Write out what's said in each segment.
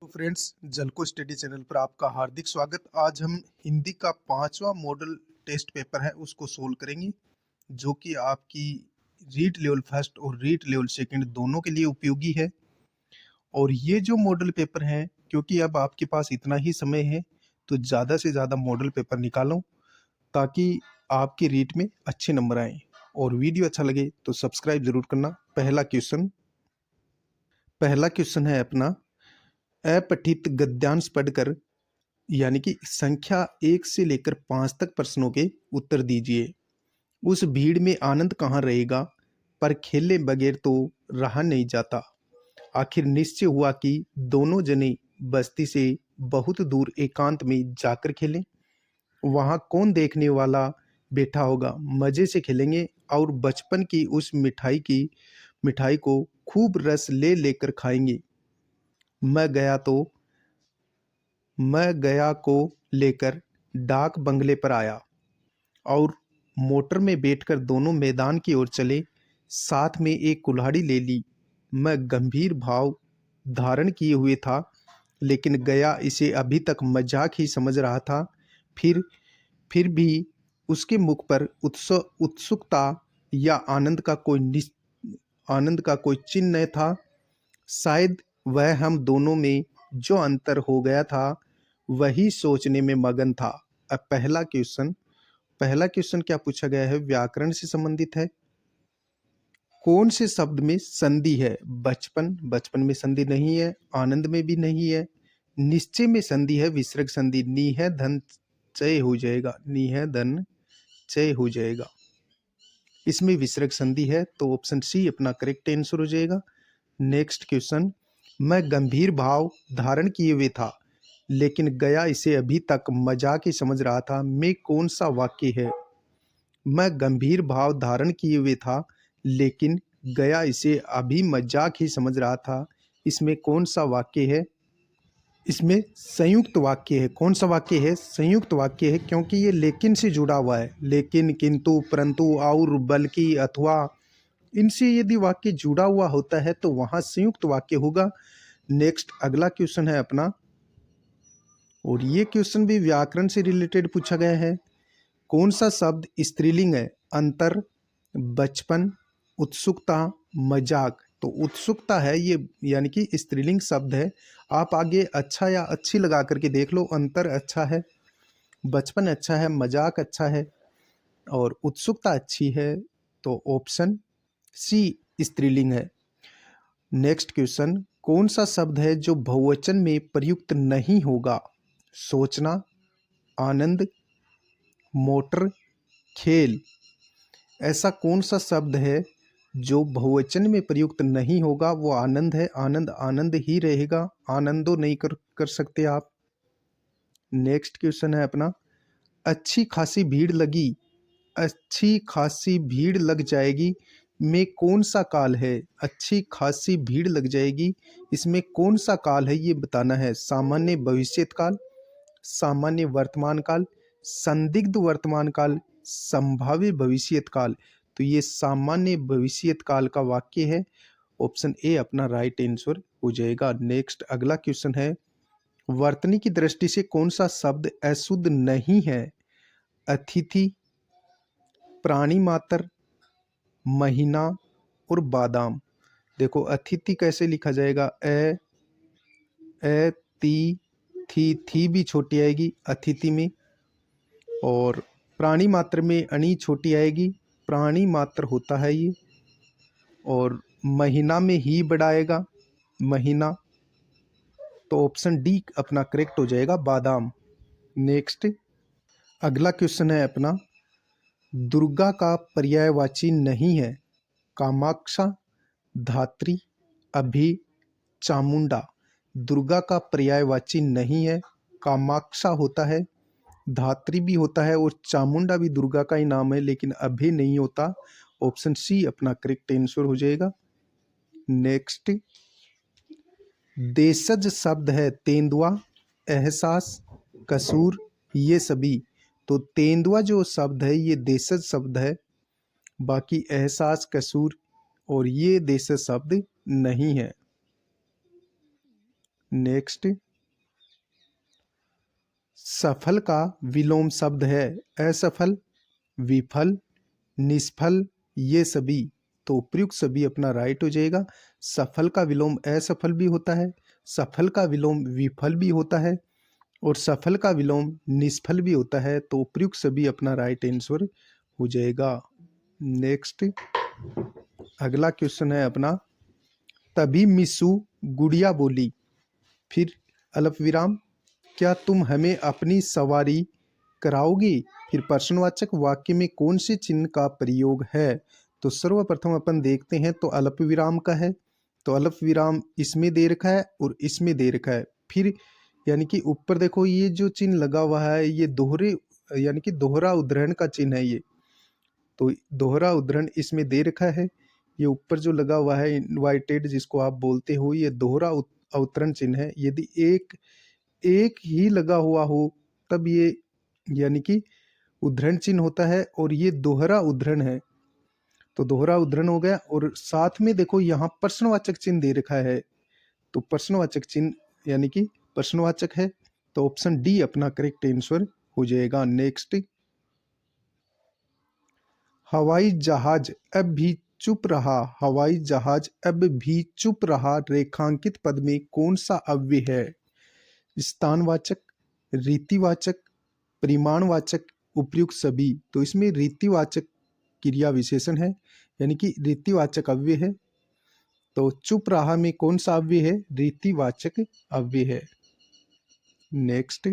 Friends, जलको study channel पर आपका हार्दिक स्वागत। आज हम हिंदी का 5वां मॉडल टेस्ट पेपर है उसको सोल्व करेंगे, जो कि आपकी रीड लेवल फर्स्ट और रीड लेवल सेकंड दोनों के लिए उपयोगी है। और ये जो मॉडल पेपर है, क्योंकि अब आपके पास इतना ही समय है, तो ज़्यादा से ज़्यादा मॉडल पेपर निकालो ताकि आपके रीड में अच्छे नंबर आए। और वीडियो अच्छा लगे तो सब्सक्राइब जरूर करना। पहला क्वेश्चन है अपना, अपठित गद्यांश पढ़कर यानी कि संख्या 1 से लेकर 5 तक प्रश्नों के उत्तर दीजिए। उस भीड़ में आनंद कहाँ रहेगा, पर खेले बगैर तो रहा नहीं जाता। आखिर निश्चय हुआ कि दोनों जने बस्ती से बहुत दूर एकांत में जाकर खेलें। वहां कौन देखने वाला बैठा होगा, मजे से खेलेंगे और बचपन की उस मिठाई को खूब रस ले लेकर खाएंगे। मैं गया को लेकर डाक बंगले पर आया और मोटर में बैठकर दोनों मैदान की ओर चले। साथ में एक कुल्हाड़ी ले ली। मैं गंभीर भाव धारण किए हुए था, लेकिन गया इसे अभी तक मजाक ही समझ रहा था। फिर भी उसके मुख पर उत्सुकता या आनंद का कोई चिन्ह न था। शायद वह हम दोनों में जो अंतर हो गया था वही सोचने में मगन था। अब पहला क्वेश्चन क्या पूछा गया है, व्याकरण से संबंधित है। कौन से शब्द में संधि है? बचपन में संधि नहीं है, आनंद में भी नहीं है। निश्चय में संधि है, विसर्ग संधि। नी है धन चय हो जाएगा, नी है धन चय हो जाएगा। इसमें विसर्ग संधि है, तो ऑप्शन सी अपना करेक्ट आंसर हो जाएगा। नेक्स्ट क्वेश्चन, मैं गंभीर भाव धारण किए हुए था, लेकिन गया इसे अभी तक मजाक ही समझ रहा था। में कौन सा वाक्य है? मैं गंभीर भाव धारण किए हुए था, लेकिन गया इसे अभी मजाक ही समझ रहा था। इसमें कौन सा वाक्य है? इसमें संयुक्त वाक्य है। कौन सा वाक्य है? संयुक्त वाक्य है, क्योंकि ये लेकिन से जुड़ा हुआ है। लेकिन, किंतु, परंतु, और, बल्कि, अथवा, इनसे यदि वाक्य जुड़ा हुआ होता है तो वहां संयुक्त वाक्य होगा। नेक्स्ट अगला क्वेश्चन है अपना, और ये क्वेश्चन भी व्याकरण से रिलेटेड पूछा गया है। कौन सा शब्द स्त्रीलिंग है? अंतर, बचपन, उत्सुकता, मजाक। तो उत्सुकता है ये, यानी कि स्त्रीलिंग शब्द है। आप आगे अच्छा या अच्छी लगा करके देख लो। अंतर अच्छा है, बचपन अच्छा है, मजाक अच्छा है और उत्सुकता अच्छी है, तो ऑप्शन सी स्त्रीलिंग है। नेक्स्ट क्वेश्चन, कौन सा शब्द है जो बहुवचन में प्रयुक्त नहीं होगा? सोचना, आनंद, मोटर, खेल। ऐसा कौन सा शब्द है जो बहुवचन में प्रयुक्त नहीं होगा? वो आनंद है। आनंद आनंद ही रहेगा, आनंदो नहीं कर सकते आप। नेक्स्ट क्वेश्चन है अपना, अच्छी खासी भीड़ लग जाएगी में कौन सा काल है? अच्छी खासी भीड़ लग जाएगी, इसमें कौन सा काल है ये बताना है। सामान्य भविष्यत काल, सामान्य वर्तमान काल, संदिग्ध वर्तमान काल, संभाव्य भविष्यत काल। तो ये सामान्य भविष्यत काल का वाक्य है। ऑप्शन ए अपना राइट आंसर हो जाएगा। नेक्स्ट अगला क्वेश्चन है, वर्तनी की दृष्टि से कौन सा शब्द अशुद्ध नहीं है? अतिथि, प्राणी मात्र, महीना और बादाम। देखो अतिथि कैसे लिखा जाएगा? ए थी भी छोटी आएगी अतिथि में, और प्राणी मात्र में अणी छोटी आएगी, प्राणी मात्र होता है ये। और महीना में ही बड़ा आएगा, महीना। तो ऑप्शन डी अपना करेक्ट हो जाएगा, बादाम। नेक्स्ट अगला क्वेश्चन है अपना, दुर्गा का पर्यायवाची नहीं है? कामाक्षा, धात्री, अभी, चामुंडा। दुर्गा का पर्यायवाची नहीं है। कामाक्षा होता है, धात्री भी होता है और चामुंडा भी दुर्गा का ही नाम है, लेकिन अभी नहीं होता। ऑप्शन सी अपना करेक्ट आंसर हो जाएगा। नेक्स्ट देशज शब्द है तेंदुआ, एहसास, कसूर, ये सभी। तो तेंदुआ जो शब्द है ये देशज शब्द है, बाकी एहसास, कसूर और ये देशज शब्द नहीं है। नेक्स्ट, सफल का विलोम शब्द है असफल, विफल, निष्फल, ये सभी। तो उपयुक्त सभी अपना राइट हो जाएगा। सफल का विलोम असफल भी होता है, सफल का विलोम विफल भी होता है और सफल का विलोम निष्फल भी होता है। तो उपयुक्त सभी अपना राइट आंसर हो जाएगा। नेक्स्ट, अगला क्वेश्चन है अपना, तभी मिसू गुड़िया बोली, फिर अल्प विराम, क्या तुम हमें अपनी सवारी कराओगी, फिर प्रश्नवाचक वाक्य में कौन से चिन्ह का प्रयोग है। तो सर्वप्रथम अपन देखते हैं तो अल्प विराम का है। तो अल्प विराम इसमें दे रखा है और इसमें दे रखा है। फिर यानी कि ऊपर देखो ये जो चिन्ह लगा हुआ है ये दोहरे यानी कि दोहरा उद्धरण का चिन्ह है ये। तो दोहरा उद्धरण इसमें दे रखा है। ये ऊपर जो लगा हुआ है इनवाइटेड जिसको आप बोलते हो ये दोहरा अवतरण चिन्ह है। यदि एक एक ही लगा हुआ हो तब ये यानी कि उद्धरण चिन्ह होता है और ये दोहरा उद्धरण है। तो दोहरा उद्धरण हो गया और साथ में देखो यहाँ प्रश्नवाचक चिन्ह दे रखा है। तो प्रश्नवाचक चिन्ह यानी कि प्रश्नवाचक है। तो ऑप्शन डी अपना करेक्ट आंसर हो जाएगा। नेक्स्ट, हवाई जहाज अब भी चुप रहा, हवाई जहाज अब भी चुप रहा रेखांकित पद में कौन सा अव्यय है। स्थानवाचक, रीतिवाचक, परिमाणवाचक, उपयुक्त सभी। तो इसमें रीतिवाचक क्रिया विशेषण है यानी कि रीतिवाचक अव्यय है। तो चुप रहा में कौन सा अव्यय है, रीतिवाचक अव्यय है। नेक्स्ट,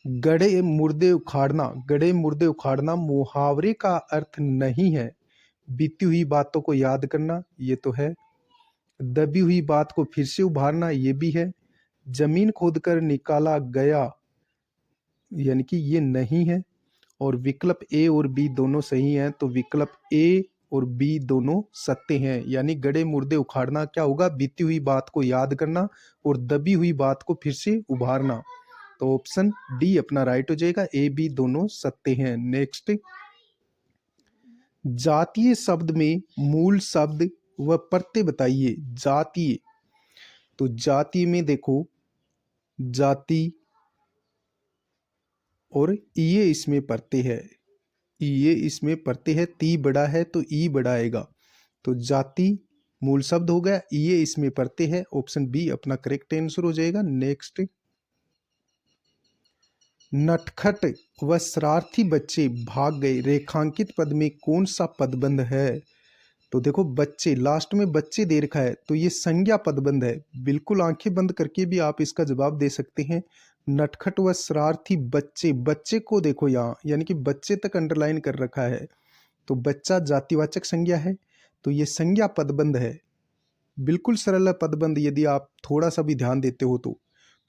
गड़े मुर्दे उखाड़ना, गड़े मुर्दे उखाड़ना मुहावरे का अर्थ नहीं है। बीती हुई बातों को याद करना ये तो है। दबी हुई बात को फिर से उभारना ये भी है। जमीन खोदकर निकाला गया यानी कि ये नहीं है। और विकल्प ए और बी दोनों सही हैं। तो विकल्प ए और बी दोनों सत्य हैं। यानी गड़े मुर्दे उखाड़ना क्या होगा, बीती हुई बात को याद करना और दबी हुई बात को फिर से उभारना। तो ऑप्शन डी अपना राइट हो जाएगा। ए बी दोनों सत्य हैं। नेक्स्ट, जातीय शब्द में मूल शब्द व प्रत्यय बताइए। जातीय, तो जातीय में देखो जाति और ये इसमें प्रत्यय है, ये इसमें प्रत्यय है। ती बड़ा है तो ई बड़ा आएगा। तो जाति मूल शब्द हो गया, ये इसमें प्रत्यय है। ऑप्शन बी अपना करेक्ट आंसर हो जाएगा। नेक्स्ट, नटखट व शरारती बच्चे भाग गए रेखांकित पद में कौन सा पदबंध है। तो देखो बच्चे, लास्ट में बच्चे दे रखा है तो ये संज्ञा पदबंध है। बिल्कुल आंखें बंद करके भी आप इसका जवाब दे सकते हैं। नटखट व शरारती बच्चे, बच्चे को देखो यहाँ यानी कि बच्चे तक अंडरलाइन कर रखा है। तो बच्चा जातिवाचक संज्ञा है तो ये संज्ञा पदबंध है। बिल्कुल सरल है पदबंध यदि आप थोड़ा सा भी ध्यान देते हो तो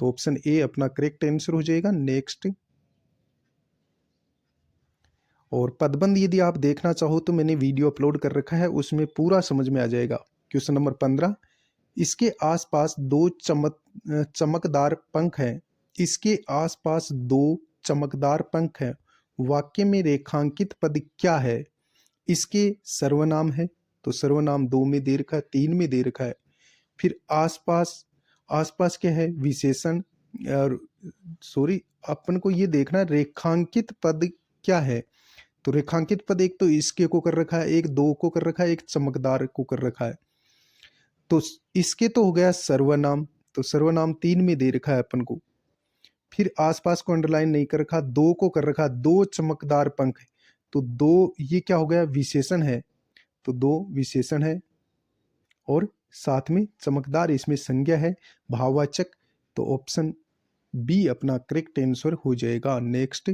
ऑप्शन ए अपना करेक्ट आंसर हो जाएगा। नेक्स्ट, और पदबंध यदि आप देखना चाहो तो मैंने वीडियो अपलोड कर रखा है, उसमें पूरा समझ में आ जाएगा। क्वेश्चन नंबर 15, इसके आसपास दो चमकदार पंख हैं। इसके आसपास दो चमकदार पंख हैं। वाक्य में रेखांकित पद क्या है। इसके सर्वनाम है तो सर्वनाम 2 में दे रखा है, 3 में दे रखा है। फिर आसपास, आसपास क्या है, विशेषण। और सॉरी अपन को ये देखना है रेखांकित पद क्या है। तो रेखांकित पद एक तो इसके को कर रखा है, एक दो को कर रखा है, एक चमकदार को कर रखा है। तो इसके तो हो गया सर्वनाम, तो सर्वनाम 3 में दे रखा है अपन को। फिर आसपास को अंडरलाइन नहीं कर रखा, दो को कर रखा, दो चमकदार पंख है तो दो ये क्या हो गया, विशेषण है। तो दो विशेषण है और साथ में चमकदार इसमें संज्ञा है, भाववाचक। तो ऑप्शन बी अपना करेक्ट आंसर हो जाएगा। नेक्स्ट,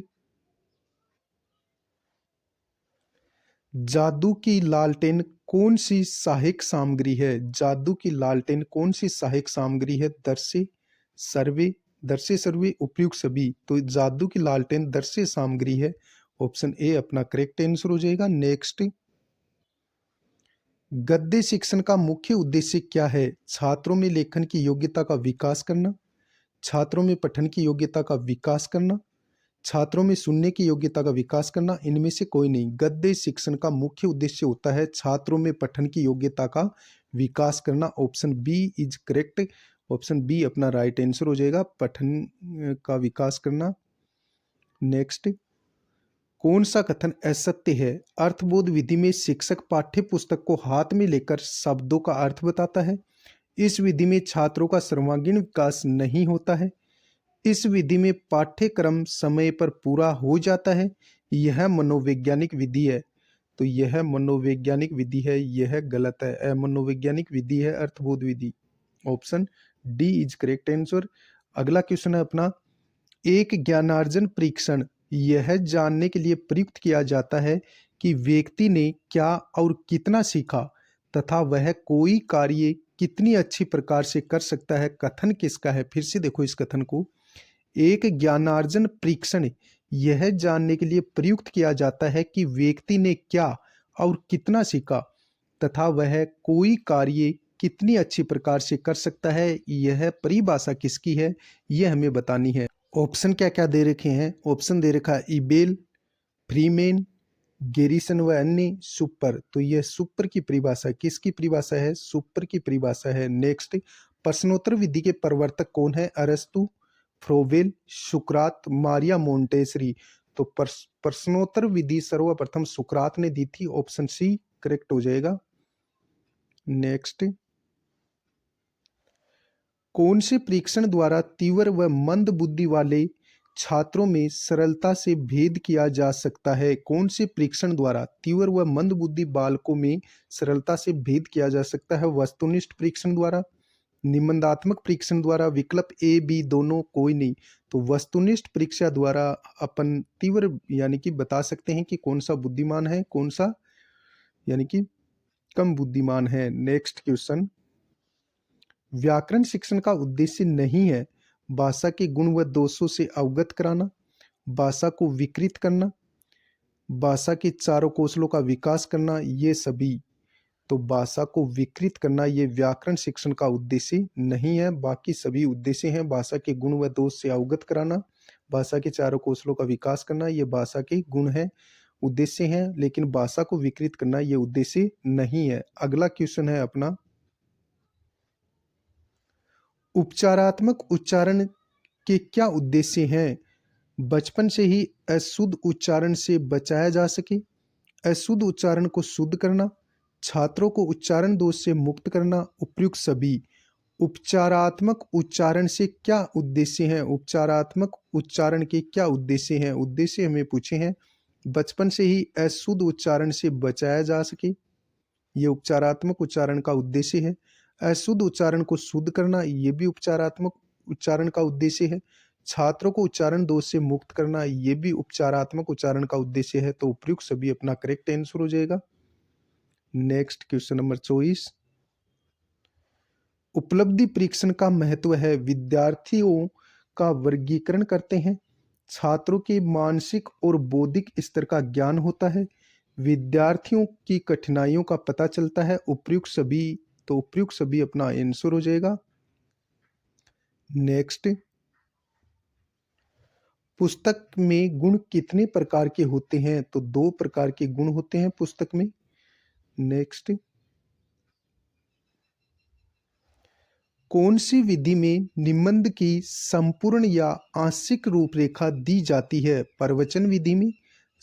जादू की लालटेन कौन सी सहायक सामग्री है। जादू की लालटेन कौन सी सहायक सामग्री है। दर्शे, सर्वे, दर्शे सर्वे, उपयुक्त सभी। तो जादू की लालटेन दर्शे सामग्री है। ऑप्शन ए अपना करेक्ट आंसर हो जाएगा। नेक्स्ट, गद्य शिक्षण का मुख्य उद्देश्य क्या है। छात्रों में लेखन की योग्यता का विकास करना, छात्रों में पठन की योग्यता का विकास करना, छात्रों में सुनने की योग्यता का विकास करना। इनमें से कोई नहीं। गद्य शिक्षण का मुख्य उद्देश्य होता है छात्रों में पठन की योग्यता का विकास करना। Option B is correct. Option B अपना राइट आंसर हो जाएगा, पठन का विकास करना। नेक्स्ट, कौन सा कथन असत्य है? अर्थबोध विधि में शिक्षक पाठ्य पुस्तक को हाथ में लेकर शब्दों का अर्थ बताता है। इस विधि में छात्रों का सर्वांगीण विकास नहीं होता है। इस विधि में पाठ्यक्रम समय पर पूरा हो जाता है। यह मनोवैज्ञानिक विधि है। तो यह मनोवैज्ञानिक विधि है, यह गलत है। मनोवैज्ञानिक विधि है अर्थबोध विधि। Option D is correct answer. अगला क्वेश्चन है अपना, एक ज्ञानार्जन परीक्षण यह जानने के लिए प्रयुक्त किया जाता है कि व्यक्ति ने क्या और कितना सीखा तथा वह कोई कार्य कितनी अच्छी प्रकार से कर सकता है। कथन किसका है? फिर से देखो इस कथन को। एक ज्ञानार्जन परीक्षण यह जानने के लिए प्रयुक्त किया जाता है कि व्यक्ति ने क्या और कितना सीखा तथा वह कोई कार्य कितनी अच्छी प्रकार से कर सकता है। यह परिभाषा किसकी है, यह हमें बतानी है। ऑप्शन क्या क्या दे रखे हैं? ऑप्शन दे रखा है इबेल, फ्रीमेन, गेरिसन व अन्य, सुपर। तो यह सुपर की परिभाषा किसकी परिभाषा है? सुपर की परिभाषा है। नेक्स्ट, प्रश्नोत्तर विधि के प्रवर्तक कौन है? अरस्तु, फ्रोवेल, सुकरात, मारिया मोंटेसरी। तो प्रश्नोत्तर विधि सर्वप्रथम सुकरात ने दी थी। ऑप्शन सी करेक्ट हो जाएगा। नेक्स्ट, कौन से परीक्षण द्वारा तीव्र व मंद बुद्धि वाले छात्रों में सरलता से भेद किया जा सकता है? कौन से परीक्षण द्वारा तीव्र व मंद बुद्धि बालकों में सरलता से भेद किया जा सकता है? वस्तुनिष्ठ परीक्षण द्वारा, निबंधात्मक परीक्षण द्वारा, विकल्प ए बी दोनों कोई नहीं। तो वस्तुनिष्ठ परीक्षा द्वारा अपन तीव्र यानी कि बता सकते हैं कि कौन सा बुद्धिमान है, कौन सा यानी कि कम बुद्धिमान है। नेक्स्ट क्वेश्चन, व्याकरण शिक्षण का उद्देश्य नहीं है भाषा के गुण व दोषों से अवगत कराना, भाषा को विकृत करना, भाषा के चारों कौशलों का विकास करना, ये सभी। तो भाषा को विकृत करना ये व्याकरण शिक्षण का उद्देश्य नहीं है। बाकी सभी उद्देश्य हैं। भाषा के गुण व दोष से अवगत कराना, भाषा के चारों कौशलों का विकास करना, ये भाषा के गुण है, उद्देश्य हैं। लेकिन भाषा को विकृत करना ये उद्देश्य नहीं है। अगला क्वेश्चन है अपना, उपचारात्मक उच्चारण के क्या उद्देश्य हैं? बचपन से ही अशुद्ध उच्चारण से बचाया जा सके, अशुद्ध उच्चारण को शुद्ध करना, छात्रों को उच्चारण दोष से मुक्त करना, उपयुक्त सभी। उपचारात्मक उच्चारण से क्या उद्देश्य हैं? उपचारात्मक उच्चारण के क्या उद्देश्य हैं? उद्देश्य हमें पूछे हैं बचपन से ही अशुद्ध उच्चारण से बचाया जा सके, ये उपचारात्मक उच्चारण का उद्देश्य है। अशुद्ध उच्चारण को शुद्ध करना, ये भी उपचारात्मक उच्चारण का उद्देश्य है। छात्रों को उच्चारण दोष से मुक्त करना, ये भी उपचारात्मक उच्चारण का उद्देश्य है। तो उपयुक्त सभी अपना करेक्ट आंसर हो जाएगा। नेक्स्ट क्वेश्चन नंबर 24, उपलब्धि परीक्षण का महत्व है। विद्यार्थियों का वर्गीकरण करते हैं, छात्रों के मानसिक और बौद्धिक स्तर का ज्ञान होता है, विद्यार्थियों की कठिनाइयों का पता चलता है, उपयुक्त सभी। तो उपयुक्त सभी अपना आंसर हो जाएगा। नेक्स्ट, पुस्तक में गुण कितने प्रकार के होते हैं? तो 2 प्रकार के गुण होते हैं पुस्तक में। नेक्स्ट, कौन सी विधि में निबंध की संपूर्ण या आंशिक रूपरेखा दी जाती है? प्रवचन विधि में,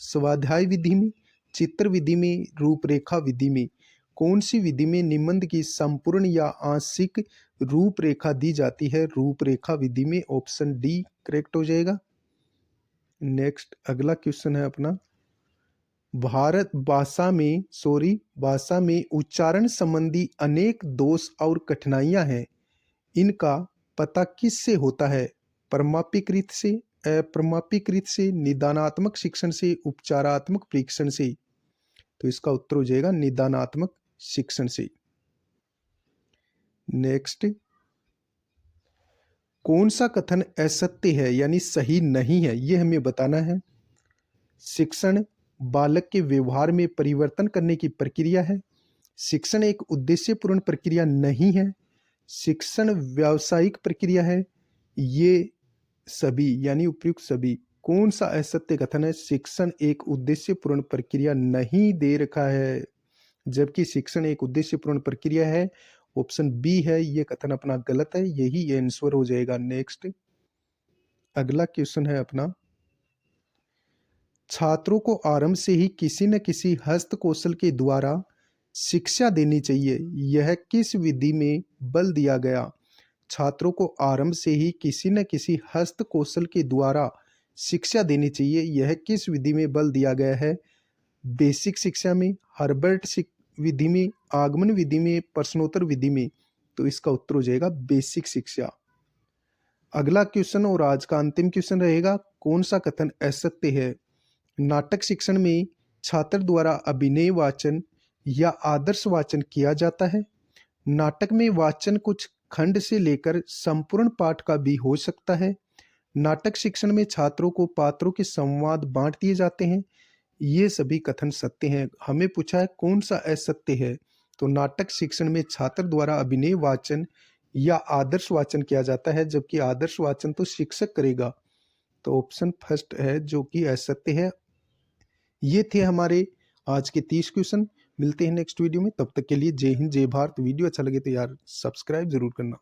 स्वाध्याय विधि में, चित्र विधि में, रूपरेखा विधि में। कौन सी विधि में निबंध की संपूर्ण या आंशिक रूपरेखा दी जाती है? रूपरेखा विधि में। ऑप्शन डी करेक्ट हो जाएगा। नेक्स्ट अगला क्वेश्चन है अपना, भाषा में उच्चारण संबंधी अनेक दोष और कठिनाइयां हैं, इनका पता किससे होता है? प्रमापीकृत से, अप्रमापीकृत से, निदानात्मक शिक्षण से, उपचारात्मक परीक्षण से। तो इसका उत्तर हो जाएगा निदानात्मक शिक्षण से। नेक्स्ट, कौन सा कथन असत्य है यानी सही नहीं है, यह हमें बताना है। शिक्षण बालक के व्यवहार में परिवर्तन करने की प्रक्रिया है, शिक्षण एक उद्देश्यपूर्ण प्रक्रिया नहीं है, शिक्षण व्यावसायिक प्रक्रिया है, ये सभी यानी उपयुक्त सभी। कौन सा असत्य कथन है? शिक्षण एक उद्देश्यपूर्ण प्रक्रिया नहीं दे रखा है। जबकि शिक्षण एक उद्देश्यपूर्ण प्रक्रिया है। ऑप्शन बी है ये कथन अपना गलत है, यही आंसर हो जाएगा। नेक्स्ट अगला क्वेश्चन है अपना, छात्रों को आरंभ से ही किसी न किसी हस्त कौशल के द्वारा शिक्षा देनी चाहिए, यह किस विधि में बल दिया गया? छात्रों को आरंभ से ही किसी न किसी हस्त कौशल के द्वारा शिक्षा देनी चाहिए, यह किस विधि में बल दिया गया है? बेसिक शिक्षा में, हर्बर्ट विधि में, आगमन विधि में, प्रश्नोत्तर विधि में? तो इसका उत्तर हो जाएगा बेसिक शिक्षा। अगला क्वेश्चन और आज का अंतिम क्वेश्चन रहेगा, कौन सा कथन असत्य है? नाटक शिक्षण में छात्र द्वारा अभिनय वाचन या आदर्श वाचन किया जाता है। नाटक में वाचन कुछ खंड से लेकर संपूर्ण पाठ का भी हो सकता है। नाटक शिक्षण में छात्रों को पात्रों के संवाद बांट दिए जाते हैं। ये सभी कथन सत्य हैं। हमें पूछा है कौन सा असत्य है, तो नाटक शिक्षण में छात्र द्वारा अभिनय वाचन या आदर्श वाचन किया जाता है, जबकि आदर्श वाचन तो शिक्षक करेगा। तो ऑप्शन फर्स्ट है जो कि असत्य है। ये थे हमारे आज के 30 क्वेश्चन। मिलते हैं नेक्स्ट वीडियो में, तब तक के लिए जय हिंद जय भारत। वीडियो अच्छा लगे तो यार सब्सक्राइब जरूर करना।